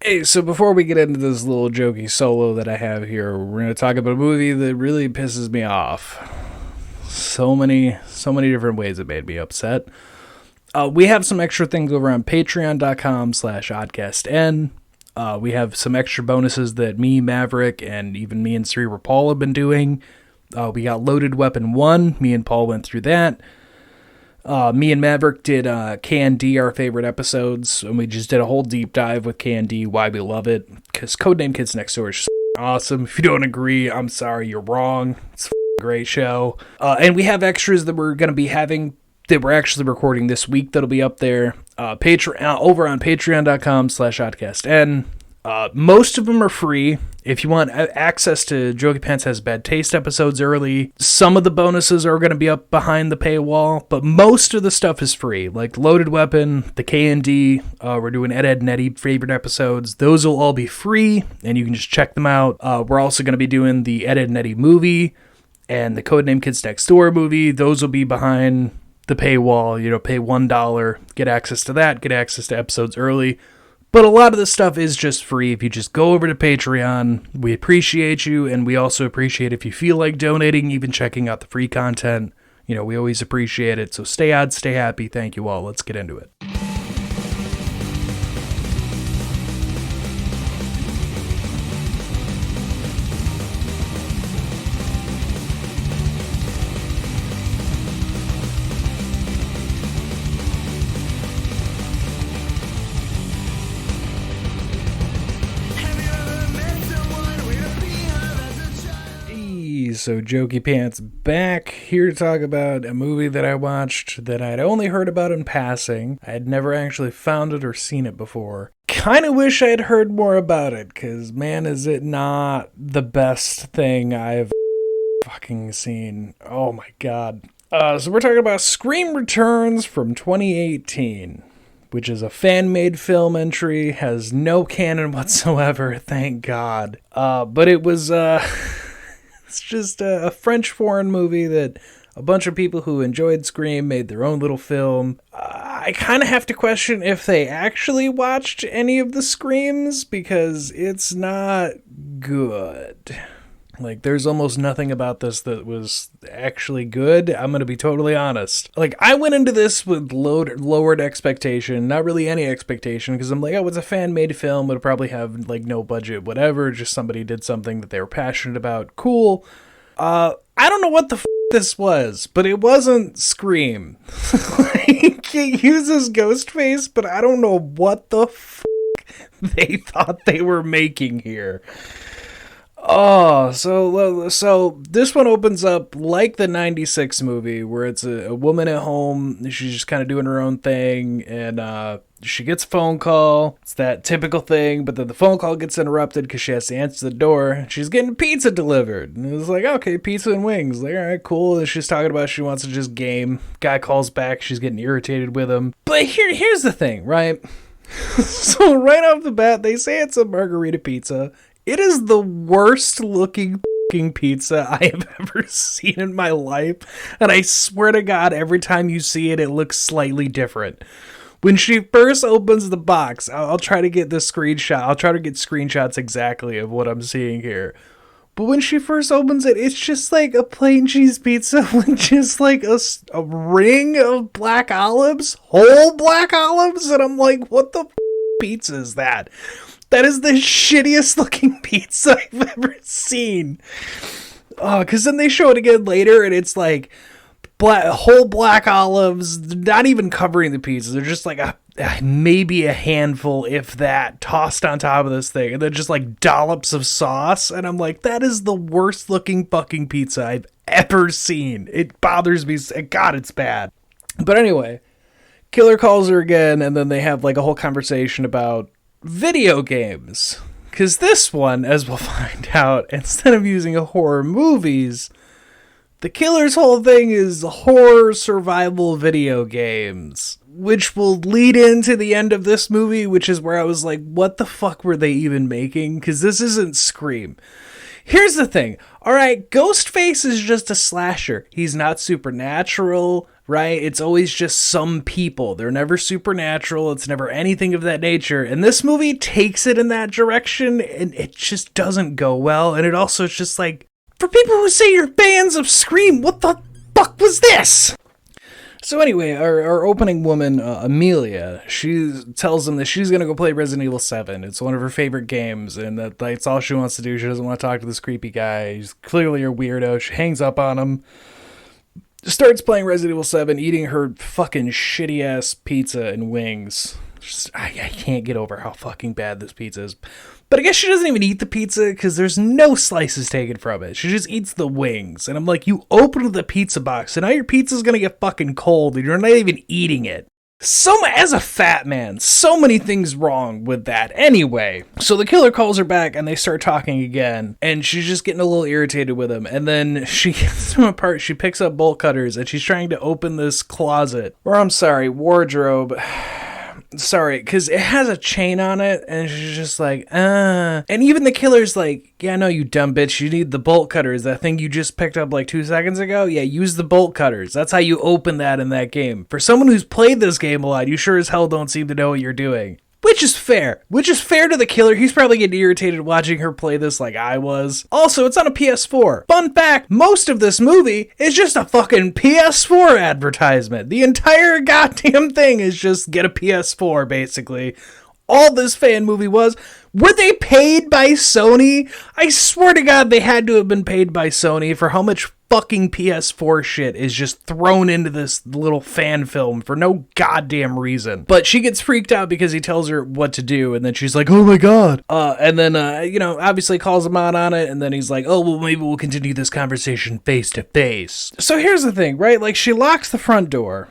Hey, so before we get into this little jokey solo that I have here, we're going to talk about a movie that really pisses me off. So many different ways it made me upset. We have some extra things over on patreon.com/oddcastn. We have some extra bonuses that me, Maverick, and even me and Cerebral Paul have been doing. We got Loaded Weapon 1. Me and Paul went through that. Me and Maverick did K&D, our favorite episodes, and we just did a whole deep dive with K&D, why we love it, because Codename Kids Next Door is just awesome. If you don't agree, I'm sorry, you're wrong. It's a great show. And we have extras that we're going to be having, that we're actually recording this week that'll be up there. Over on patreon.com/oddcastn. Most of them are free. If you want access to Jokey Pants Has Bad Taste episodes early, some of the bonuses are going to be up behind the paywall, but most of the stuff is free. Like Loaded Weapon, the K&D, we're doing Ed and Eddie favorite episodes. Those will all be free, and you can just check them out. We're also going to be doing the Ed and Eddie movie and the Codename Kids Next Door movie. Those will be behind the paywall. Pay $1, get access to that, get access to episodes early. But a lot of this stuff is just free if you just go over to Patreon. We appreciate you, and we also appreciate if you feel like donating, even checking out the free content. We always appreciate it. So stay odd, stay happy. Thank you all. Let's get into it. So Jokey Pants back here to talk about a movie that I watched that I'd only heard about in passing. I had never actually found it or seen it before. Kind of wish I had heard more about it, because man, is it not the best thing I've fucking seen. Oh my god. So we're talking about Scream Returns from 2018. Which is a fan-made film entry, has no canon whatsoever, thank god. But it was, it's just a French foreign movie that a bunch of people who enjoyed Scream made their own little film. I kind of have to question if they actually watched any of the Screams, because it's not good. Like, there's almost nothing about this that was actually good. I'm going to be totally honest. Like, I went into this with lowered expectation, not really any expectation, because I'm like, oh, it's a fan-made film. It'll probably have, like, no budget, whatever. Just somebody did something that they were passionate about. Cool. I don't know what the this was, but it wasn't Scream. Like, it uses Ghostface, but I don't know what the they thought they were making here. Oh, so this one opens up like the 96 movie, where it's a woman at home. She's just kind of doing her own thing, and she gets a phone call. It's that typical thing, but then the phone call gets interrupted because she has to answer the door. She's getting pizza delivered. And it's like, okay, pizza and wings. Like, all right, cool. And she's talking about she wants to just game. Guy calls back. She's getting irritated with him. But here's the thing, right? So right off the bat, they say it's a margarita pizza. It is the worst looking pizza I have ever seen in my life. And I swear to God, every time you see it, it looks slightly different. When she first opens the box, I'll try to get the screenshot. I'll try to get screenshots exactly of what I'm seeing here. But when she first opens it, it's just like a plain cheese pizza with just like a ring of black olives, whole black olives. And I'm like, what the pizza is that? That is the shittiest looking pizza I've ever seen. Because then they show it again later, and it's like whole black olives, not even covering the pizza. They're just like maybe a handful, if that, tossed on top of this thing. And then just like dollops of sauce. And I'm like, that is the worst looking fucking pizza I've ever seen. It bothers me. God, it's bad. But anyway, Killer calls her again, and then they have like a whole conversation about video games, because this one, as we'll find out, instead of using horror movies, the killer's whole thing is horror survival video games, which will lead into the end of this movie, which is where I was like, what the fuck were they even making? Because this isn't Scream. Here's the thing. All right, Ghostface is just a slasher. He's not supernatural. right? It's always just some people. They're never supernatural. It's never anything of that nature. And this movie takes it in that direction, and it just doesn't go well. And it also is just like, for people who say you're fans of Scream, what the fuck was this? So anyway, our opening woman, Amelia, she tells them that she's going to go play Resident Evil 7. It's one of her favorite games, and that's all she wants to do. She doesn't want to talk to this creepy guy. He's clearly a weirdo. She hangs up on him, starts playing Resident Evil 7, eating her fucking shitty-ass pizza and wings. I can't get over how fucking bad this pizza is. But I guess she doesn't even eat the pizza because there's no slices taken from it. She just eats the wings. And I'm like, you opened the pizza box, and now your pizza's gonna get fucking cold, and you're not even eating it. As a fat man, so many things wrong with that. Anyway, so the killer calls her back, and they start talking again, and she's just getting a little irritated with him. And then she gets them apart. She picks up bolt cutters, and she's trying to open this closet, or I'm sorry, wardrobe. Sorry, because it has a chain on it, and she's just like, And even the killer's like, yeah, no, you dumb bitch, you need the bolt cutters. That thing you just picked up like 2 seconds ago? Yeah, use the bolt cutters. That's how you open that in that game. For someone who's played this game a lot, you sure as hell don't seem to know what you're doing. Which is fair to the killer. He's probably getting irritated watching her play this like I was. Also, it's on a PS4. Fun fact, most of this movie is just a fucking PS4 advertisement. The entire goddamn thing is just get a PS4, basically. All this fan movie was. Were they paid by Sony? I swear to God they had to have been paid by Sony for how much fucking PS4 shit is just thrown into this little fan film for no goddamn reason. But she gets freaked out because he tells her what to do, and then she's like, oh my God. And then, obviously calls him out on it, and then he's like, oh, well, maybe we'll continue this conversation face to face. So here's the thing, right? Like, she locks the front door.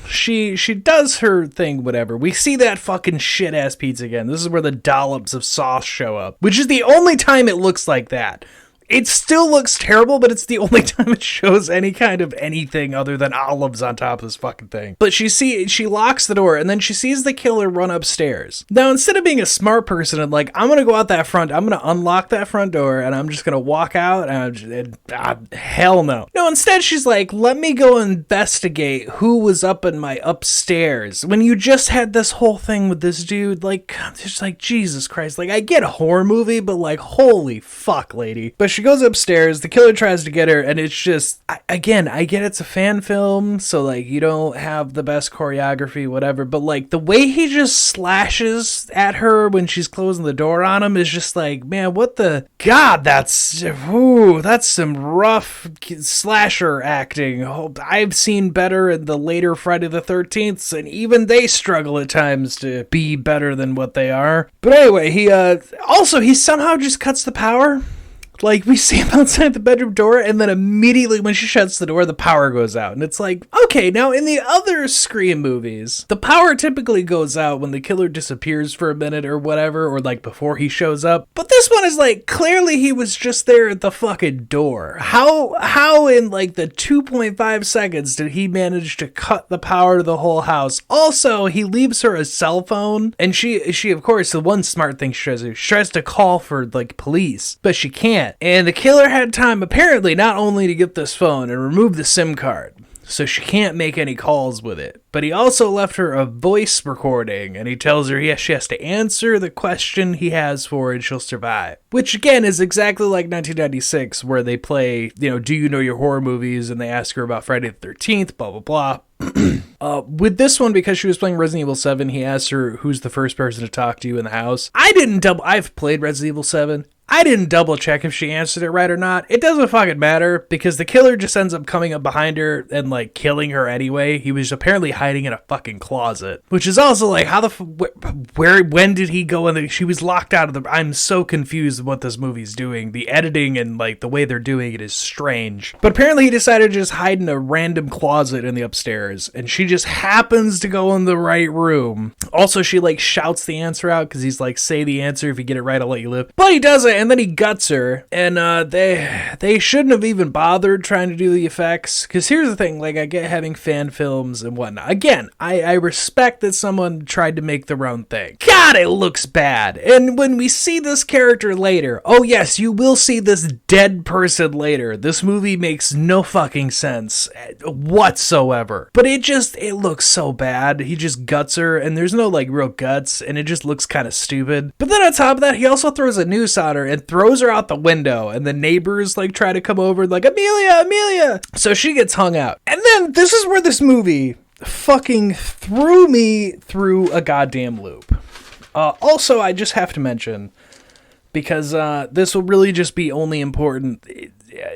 She does her thing, whatever. We see that fucking shit-ass pizza again. This is where the dollops of sauce show up, which is the only time it looks like that. It still looks terrible, but it's the only time it shows any kind of anything other than olives on top of this fucking thing. But she locks the door, and then she sees the killer run upstairs. Now, instead of being a smart person and like, I'm gonna go out that front, I'm gonna unlock that front door, and I'm just gonna walk out, and hell no. No, instead she's like, let me go investigate who was up in my upstairs. When you just had this whole thing with this dude, like, just like, Jesus Christ. Like, I get a horror movie, but like, holy fuck, lady. But she goes upstairs, the killer tries to get her, and it's just, I get it's a fan film, so like, you don't have the best choreography, whatever, but like, the way he just slashes at her when she's closing the door on him is just like, man, what the God, that's some rough slasher acting. I've seen better in the later Friday the 13th, and even they struggle at times to be better than what they are. But anyway, he somehow just cuts the power. Like, we see him outside the bedroom door, and then immediately when she shuts the door, the power goes out. And it's like, okay, now in the other Scream movies, the power typically goes out when the killer disappears for a minute or whatever, or like before he shows up. But this one is like, clearly he was just there at the fucking door. How in like the 2.5 seconds did he manage to cut the power to the whole house? Also, he leaves her a cell phone, and she of course, the one smart thing she tries to call for like police, but she can't. And the killer had time, apparently, not only to get this phone and remove the SIM card, so she can't make any calls with it, but he also left her a voice recording, and he tells her she has to answer the question he has for her and she'll survive. Which, again, is exactly like 1996, where they play, do you know your horror movies, and they ask her about Friday the 13th, blah, blah, blah. With this one, because she was playing Resident Evil 7, he asked her who's the first person to talk to you in the house. I've played Resident Evil 7. I didn't double check if she answered it right or not. It doesn't fucking matter, because the killer just ends up coming up behind her and like killing her anyway. He was apparently hiding in a fucking closet, which is also like, how when did he go in? She was locked out of I'm so confused with what this movie's doing. The editing and like the way they're doing it is strange. But apparently he decided to just hide in a random closet in the upstairs, and she just happens to go in the right room. Also, she like shouts the answer out because he's like, say the answer, if you get it right, I'll let you live. But he does it, and then he guts her, and they shouldn't have even bothered trying to do the effects, because here's the thing, like, I get having fan films and whatnot. Again, I respect that someone tried to make their own thing. God, it looks bad. And when we see this character later, oh yes, you will see this dead person later. This movie makes no fucking sense whatsoever. But it looks so bad. He just guts her, and there's no, like, real guts, and it just looks kind of stupid. But then on top of that, he also throws a noose on her and throws her out the window, and the neighbors, like, try to come over, like, Amelia! So she gets hung out. And then this is where this movie fucking threw me through a goddamn loop. Also, I just have to mention, because this will really just be only important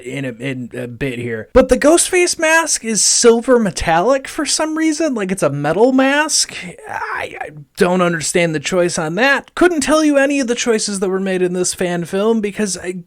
in a bit here, but the Ghostface mask is silver metallic for some reason, like it's a metal mask. I don't understand the choice on that. Couldn't tell you any of the choices that were made in this fan film, because I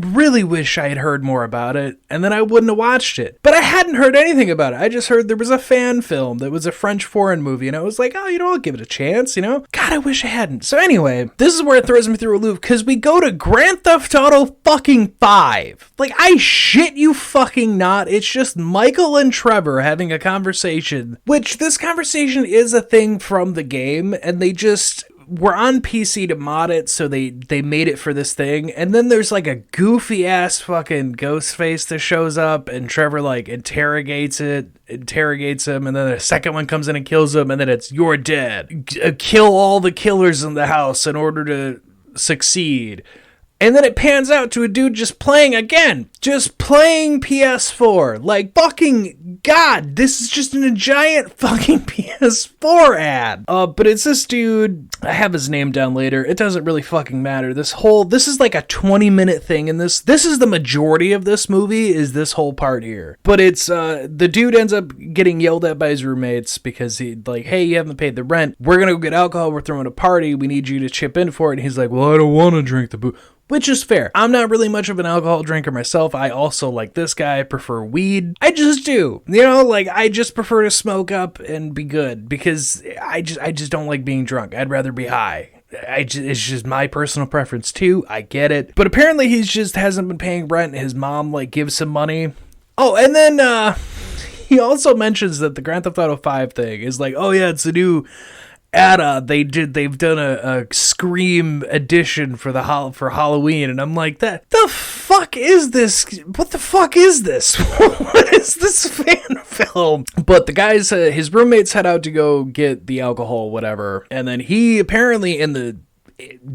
really wish I had heard more about it, and then I wouldn't have watched it. But I hadn't heard anything about it. I just heard there was a fan film that was a French foreign movie, and I was like, oh, I'll give it a chance, God, I wish I hadn't. So anyway, this is where it throws me through a loop, because we go to Grand Theft Auto fucking 5. Like, I shit you fucking not. It's just Michael and Trevor having a conversation, which this conversation is a thing from the game, and they just were on PC to mod it, so they made it for this thing. And then there's like a goofy ass fucking Ghostface that shows up, and Trevor like interrogates him, and then the second one comes in and kills him, and then it's, you're dead. Kill all the killers in the house in order to succeed. And then it pans out to a dude just playing PS4. Like, fucking God, this is just a giant fucking PS4 ad. But it's this dude, I have his name down later, it doesn't really fucking matter. This is like a 20-minute thing in this. This is the majority of this movie, is this whole part here. But it's, the dude ends up getting yelled at by his roommates because he, like, hey, you haven't paid the rent. We're gonna go get alcohol, we're throwing a party, we need you to chip in for it. And he's like, well, I don't want to drink the booze. Which is fair. I'm not really much of an alcohol drinker myself. I also, like this guy, prefer weed. I just do. I just prefer to smoke up and be good, because I just don't like being drunk. I'd rather be high. It's just my personal preference too. I get it. But apparently he just hasn't been paying rent. His mom, like, gives him money. Oh, and then he also mentions that the Grand Theft Auto 5 thing is like, oh yeah, it's a new Ada, they've done a Scream edition for Halloween, and I'm like, the fuck is this? What the fuck is this? What is this fan film? But the guys, his roommates head out to go get the alcohol, whatever, and then he apparently it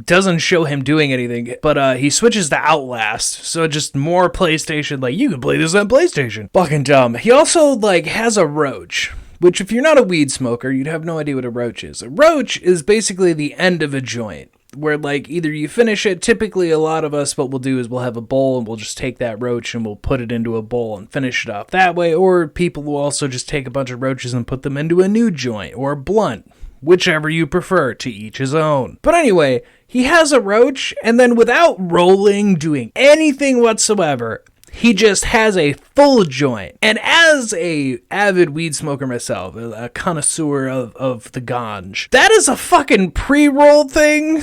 doesn't show him doing anything, but he switches to Outlast, so just more PlayStation, like, you can play this on PlayStation. Fucking dumb. He also, like, has a roach, which, if you're not a weed smoker, you'd have no idea what a roach is. A roach is basically the end of a joint, where, like, either you finish it, typically a lot of us, what we'll do is we'll have a bowl and we'll just take that roach and we'll put it into a bowl and finish it off that way, or people will also just take a bunch of roaches and put them into a new joint, or a blunt, whichever you prefer, to each his own. But anyway, he has a roach, and then without rolling, doing anything whatsoever, he just has a full joint. And as a avid weed smoker myself, a connoisseur of the ganj, that is a fucking pre-roll thing.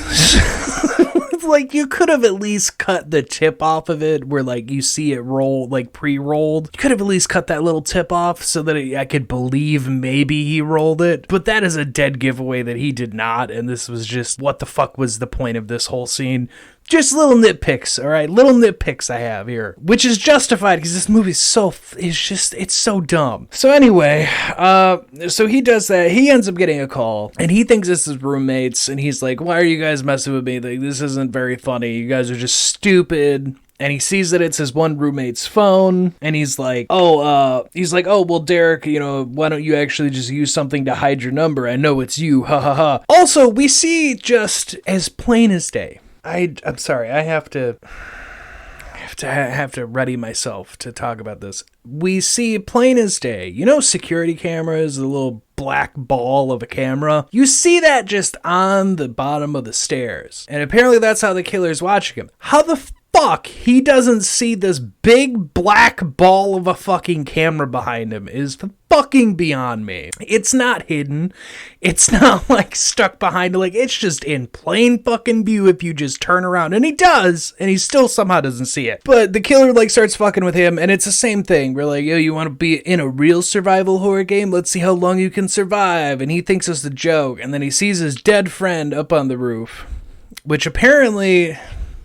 Like, you could have at least cut the tip off of it, where, like, you see it roll, like, pre-rolled. You could have at least cut that little tip off so that I could believe maybe he rolled it. But that is a dead giveaway that he did not, and this was just, what the fuck was the point of this whole scene? Just little nitpicks, all right? Little nitpicks I have here, which is justified because this movie's it's so dumb. So anyway, so he does that. He ends up getting a call, and he thinks it's his roommates, and he's like, why are you guys messing with me? Like, this isn't very funny. You guys are just stupid. And he sees that it's his one roommate's phone, and he's like, oh, well, Derek, why don't you actually just use something to hide your number? I know it's you, ha ha ha. Also, we see just as plain as day. I'm sorry, I have to ready myself to talk about this. We see plain as day, security cameras, the little black ball of a camera. You see that just on the bottom of the stairs. And apparently that's how the killer's watching him. How the fuck he doesn't see this big black ball of a fucking camera behind him is fucking beyond me. It's not hidden. It's not like stuck behind, like it's just in plain fucking view if you just turn around. And he does, and he still somehow doesn't see it. But the killer like starts fucking with him, and it's the same thing. We're like, yo, you want to be in a real survival horror game? Let's see how long you can survive. And he thinks it's a joke, and then he sees his dead friend up on the roof, which apparently,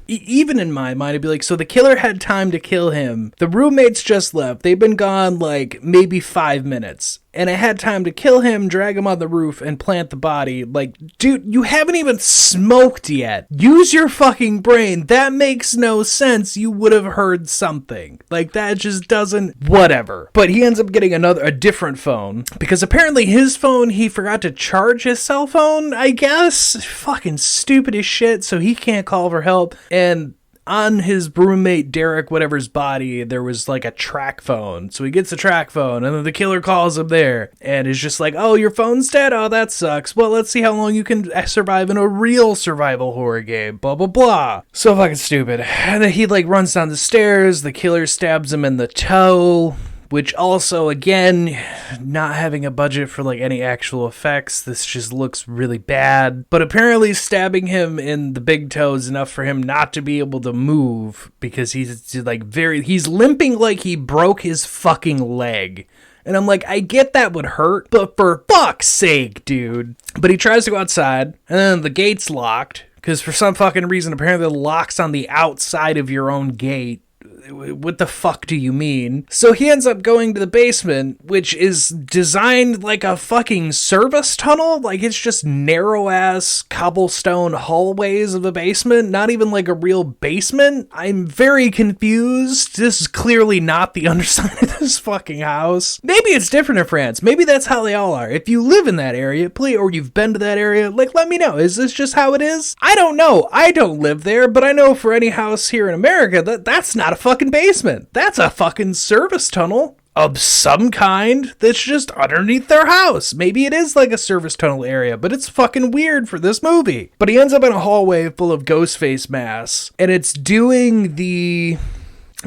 even in my mind, I'd be like, so the killer had time to kill him. The roommates just left. They've been gone like maybe 5 minutes. And I had time to kill him, drag him on the roof, and plant the body. Like, dude, you haven't even smoked yet. Use your fucking brain. That makes no sense. You would have heard something. Like, that just doesn't... Whatever. But he ends up getting a different phone. Because apparently his phone, he forgot to charge his cell phone, I guess. Fucking stupid as shit, so he can't call for help. And on his roommate Derek whatever's body, there was like a track phone. So he gets a track phone, and then the killer calls him there and is just like, oh, your phone's dead? Oh, that sucks. Well, let's see how long you can survive in a real survival horror game. Blah, blah, blah. So fucking stupid. And then he like runs down the stairs. The killer stabs him in the toe, which also, again, not having a budget for like any actual effects, this just looks really bad. But apparently stabbing him in the big toe is enough for him not to be able to move, because he's like he's limping like he broke his fucking leg. And I'm like, I get that would hurt, but for fuck's sake, dude. But he tries to go outside, and then the gate's locked, because for some fucking reason, apparently the lock's on the outside of your own gate. What the fuck do you mean? So he ends up going to the basement, which is designed like a fucking service tunnel. Like, it's just narrow-ass cobblestone hallways of a basement, not even like a real basement. I'm very confused. This is clearly not the underside of this fucking house. Maybe it's different in France. Maybe that's how they all are. If you live in that area, please, or you've been to that area, like, let me know. Is this just how it is? I don't know. I don't live there, but I know for any house here in America, that's not a fucking basement. That's a fucking service tunnel of some kind that's just underneath their house. Maybe it is like a service tunnel area, but it's fucking weird for this movie. But he ends up in a hallway full of ghostface masks, and it's doing the...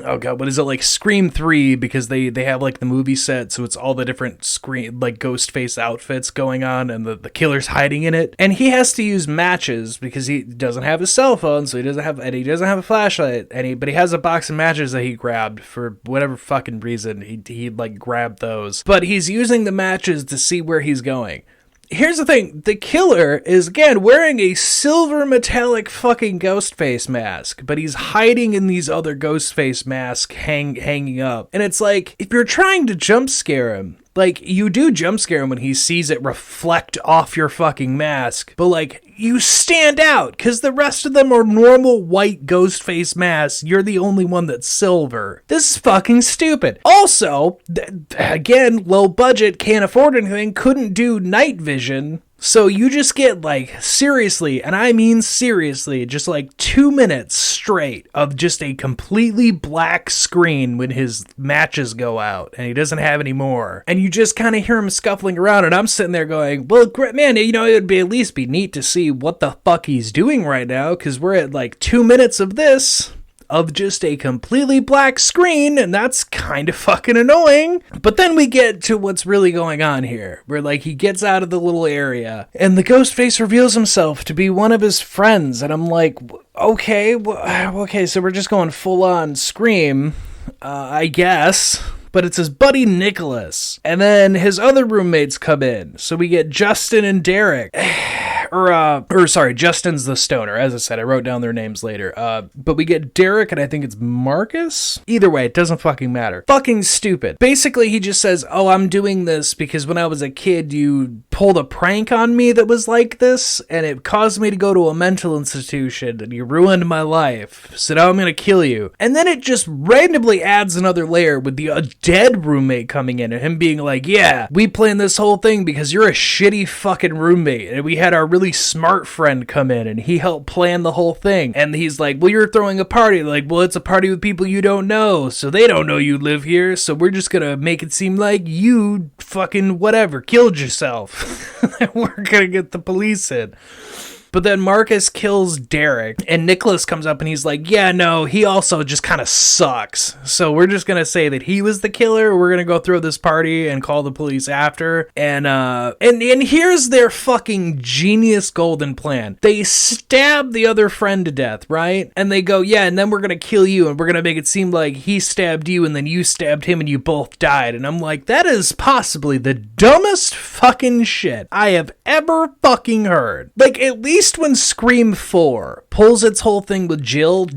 oh god, what is it, like Scream 3, because they have like the movie set, so it's all the different Scream, like Ghostface outfits going on, and the killer's hiding in it. And he has to use matches because he doesn't have his cell phone, so he doesn't have a flashlight, but he has a box of matches that he grabbed for whatever fucking reason. He like grabbed those. But he's using the matches to see where he's going. Here's the thing, the killer is, again, wearing a silver metallic fucking ghost face mask, but he's hiding in these other ghost face masks hanging up. And it's like, if you're trying to jump scare him, like, you do jump scare him when he sees it reflect off your fucking mask, but like, you stand out, because the rest of them are normal white ghost face masks. You're the only one that's silver. This is fucking stupid. Also, again, low budget, can't afford anything, couldn't do night vision. So you just get, like, seriously, and I mean seriously, just like 2 minutes straight of just a completely black screen when his matches go out and he doesn't have any more. And you just kind of hear him scuffling around, and I'm sitting there going, well, man, you know, it would be at least be neat to see what the fuck he's doing right now, because we're at like 2 minutes of this, of just a completely black screen, and that's kind of fucking annoying. But then we get to what's really going on here, where like he gets out of the little area, and the ghost face reveals himself to be one of his friends, and I'm like, okay, so we're just going full on Scream, I guess. But it's his buddy Nicholas, and then his other roommates come in, so we get Justin and Derek. Sorry, Justin's the stoner. As I said, I wrote down their names later. But we get Derek, and I think it's Marcus? Either way, it doesn't fucking matter. Fucking stupid. Basically, he just says, oh, I'm doing this because when I was a kid, you pulled a prank on me that was like this, and it caused me to go to a mental institution, and you ruined my life. So now I'm gonna kill you. And then it just randomly adds another layer with a dead roommate coming in, and him being like, yeah, we planned this whole thing because you're a shitty fucking roommate, and we had our really smart friend come in, and he helped plan the whole thing. And he's like, well, you're throwing a party. Like, well, it's a party with people you don't know, so they don't know you live here, so we're just gonna make it seem like you fucking whatever, killed yourself. We're gonna get the police in. But then Marcus kills Derek, and Nicholas comes up and he's like, yeah, no, he also just kind of sucks. So we're just gonna say that he was the killer. We're gonna go throw this party and call the police after. And here's their fucking genius golden plan. They stab the other friend to death, right? And they go, yeah, and then we're gonna kill you, and we're gonna make it seem like he stabbed you, and then you stabbed him, and you both died. And I'm like, that is possibly the dumbest fucking shit I have ever fucking heard. Like, at least when Scream 4 pulls its whole thing with Jill,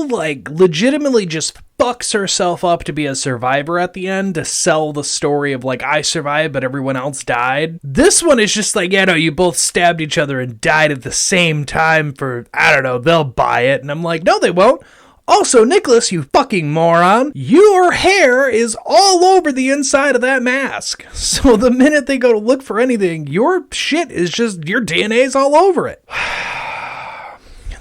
like, legitimately just fucks herself up to be a survivor at the end to sell the story of, like, I survived, but everyone else died. This one is just like, yeah, no, you both stabbed each other and died at the same time for, I don't know, they'll buy it. And I'm like, no, they won't. Also, Nicholas, you fucking moron, your hair is all over the inside of that mask. So the minute they go to look for anything, your shit is just, your DNA's all over it.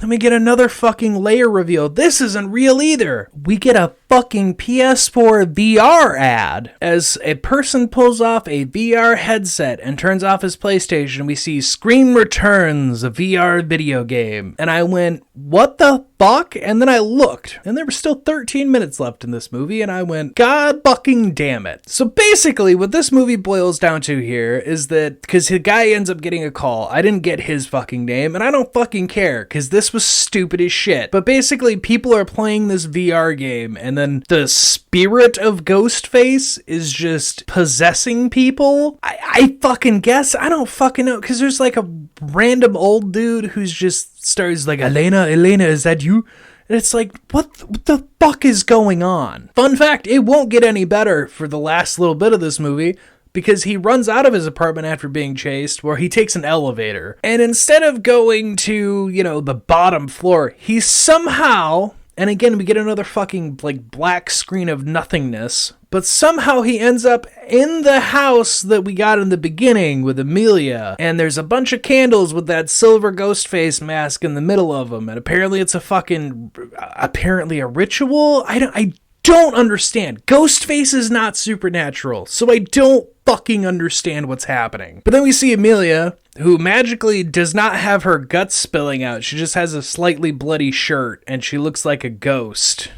Then we get another fucking layer reveal. This isn't real either. We get a fucking PS4 VR ad as a person pulls off a VR headset and turns off his PlayStation. We see Scream Returns, a VR video game. And I went, what the fuck? And then I looked, and there were still 13 minutes left in this movie, and I went, God fucking damn it. So basically, what this movie boils down to here is that, because the guy ends up getting a call, I didn't get his fucking name, and I don't fucking care, because this was stupid as shit. But basically, people are playing this VR game, and then the spirit of Ghostface is just possessing people. I fucking guess. I don't fucking know, because there's like a random old dude who's just starts like, Elena, is that you? And it's like, what the fuck is going on? Fun fact, it won't get any better for the last little bit of this movie, because he runs out of his apartment after being chased, where he takes an elevator. And instead of going to, the bottom floor, he somehow, and again, we get another fucking, like, black screen of nothingness, but somehow he ends up in the house that we got in the beginning with Amelia, and there's a bunch of candles with that silver ghost face mask in the middle of them, and apparently it's apparently a ritual? I don't understand. Ghostface is not supernatural, so I don't fucking understand what's happening. But then we see Amelia, who magically does not have her guts spilling out. She just has a slightly bloody shirt, and she looks like a ghost.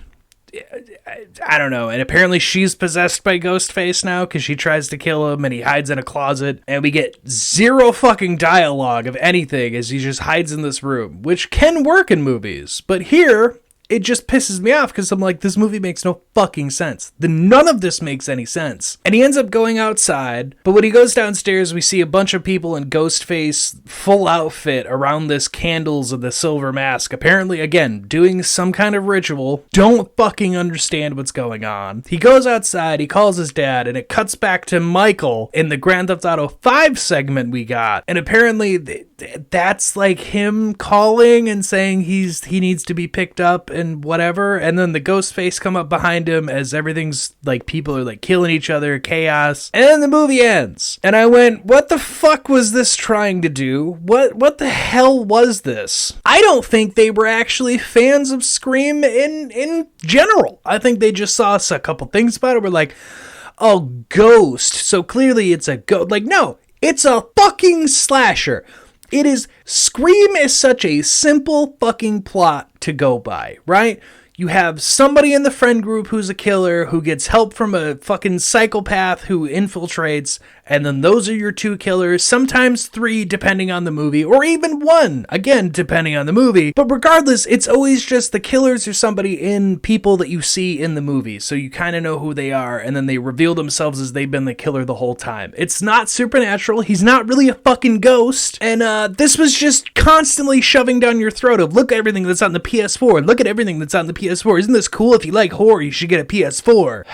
I don't know. And apparently she's possessed by Ghostface now, because she tries to kill him, and he hides in a closet, and we get zero fucking dialogue of anything as he just hides in this room, which can work in movies. But here, it just pisses me off, because I'm like, this movie makes no fucking sense. None of this makes any sense. And he ends up going outside, but when he goes downstairs, we see a bunch of people in Ghostface full outfit around this candles of the silver mask. Apparently, again, doing some kind of ritual. Don't fucking understand what's going on. He goes outside, he calls his dad, and it cuts back to Michael in the Grand Theft Auto 5 segment we got. And apparently, that's like him calling and saying he needs to be picked up and whatever, and then the ghost face come up behind him as everything's like, people are like killing each other, chaos, and then the movie ends. And I went, what the fuck was this trying to do? What the hell was this? I don't think they were actually fans of Scream in general. I think they just saw us a couple things about it, were like, oh, ghost, so clearly it's a ghost. Like, no, it's a fucking slasher. It is, Scream is such a simple fucking plot to go by, right? You have somebody in the friend group who's a killer, who gets help from a fucking psychopath who infiltrates, and then those are your two killers, sometimes three depending on the movie, or even one, again, depending on the movie. But regardless, it's always just the killers or somebody in people that you see in the movie, so you kind of know who they are, and then they reveal themselves as they've been the killer the whole time. It's not supernatural, he's not really a fucking ghost, and this was just constantly shoving down your throat of, look at everything that's on the PS4, look at everything that's on the PS4, isn't this cool? If you like horror, you should get a PS4.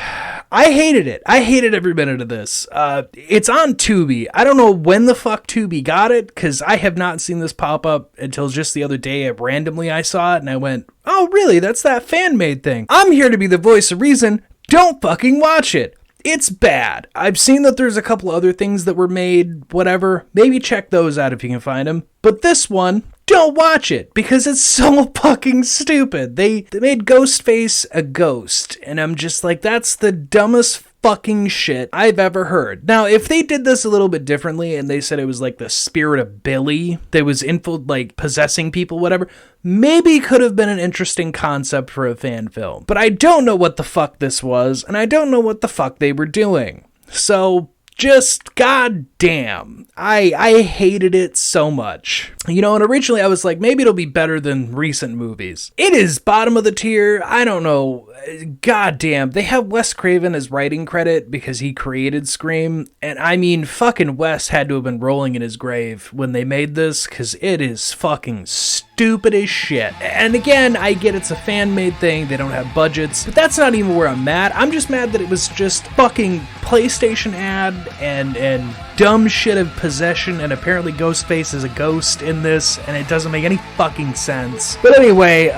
I hated it. I hated every minute of this. It's on Tubi. I don't know when the fuck Tubi got it, because I have not seen this pop up until just the other day. Randomly I saw it, and I went, oh, really? That's that fan-made thing. I'm here to be the voice of reason. Don't fucking watch it. It's bad. I've seen that there's a couple other things that were made, whatever. Maybe check those out if you can find them. But this one, don't watch it, because it's so fucking stupid. They made Ghostface a ghost, and I'm just like, that's the dumbest fucking shit I've ever heard. Now, if they did this a little bit differently and they said it was like the spirit of Billy that was like possessing people, whatever, maybe could have been an interesting concept for a fan film. But I don't know what the fuck this was, and I don't know what the fuck they were doing. So, just goddamn, I hated it so much. You know, and originally I was like, maybe it'll be better than recent movies. It is bottom of the tier. I don't know. Goddamn, they have Wes Craven as writing credit because he created Scream. And I mean, fucking Wes had to have been rolling in his grave when they made this, because it is fucking stupid as shit. And again, I get it's a fan-made thing, they don't have budgets, but that's not even where I'm mad. I'm just mad that it was just fucking PlayStation ad and dumb shit of possession, and apparently Ghostface is a ghost in this, and it doesn't make any fucking sense. But anyway,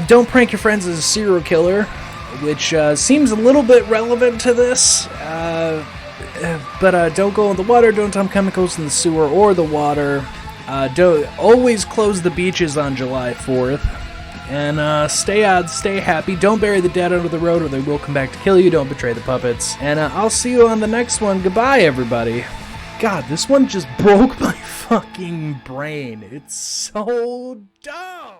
don't prank your friends as a serial killer, which seems a little bit relevant to this. But don't go in the water, don't dump chemicals in the sewer or the water. Don't always close the beaches on July 4th. And stay out, stay happy. Don't bury the dead under the road or they will come back to kill you. Don't betray the puppets. And I'll see you on the next one. Goodbye, everybody. God, this one just broke my fucking brain. It's so dumb.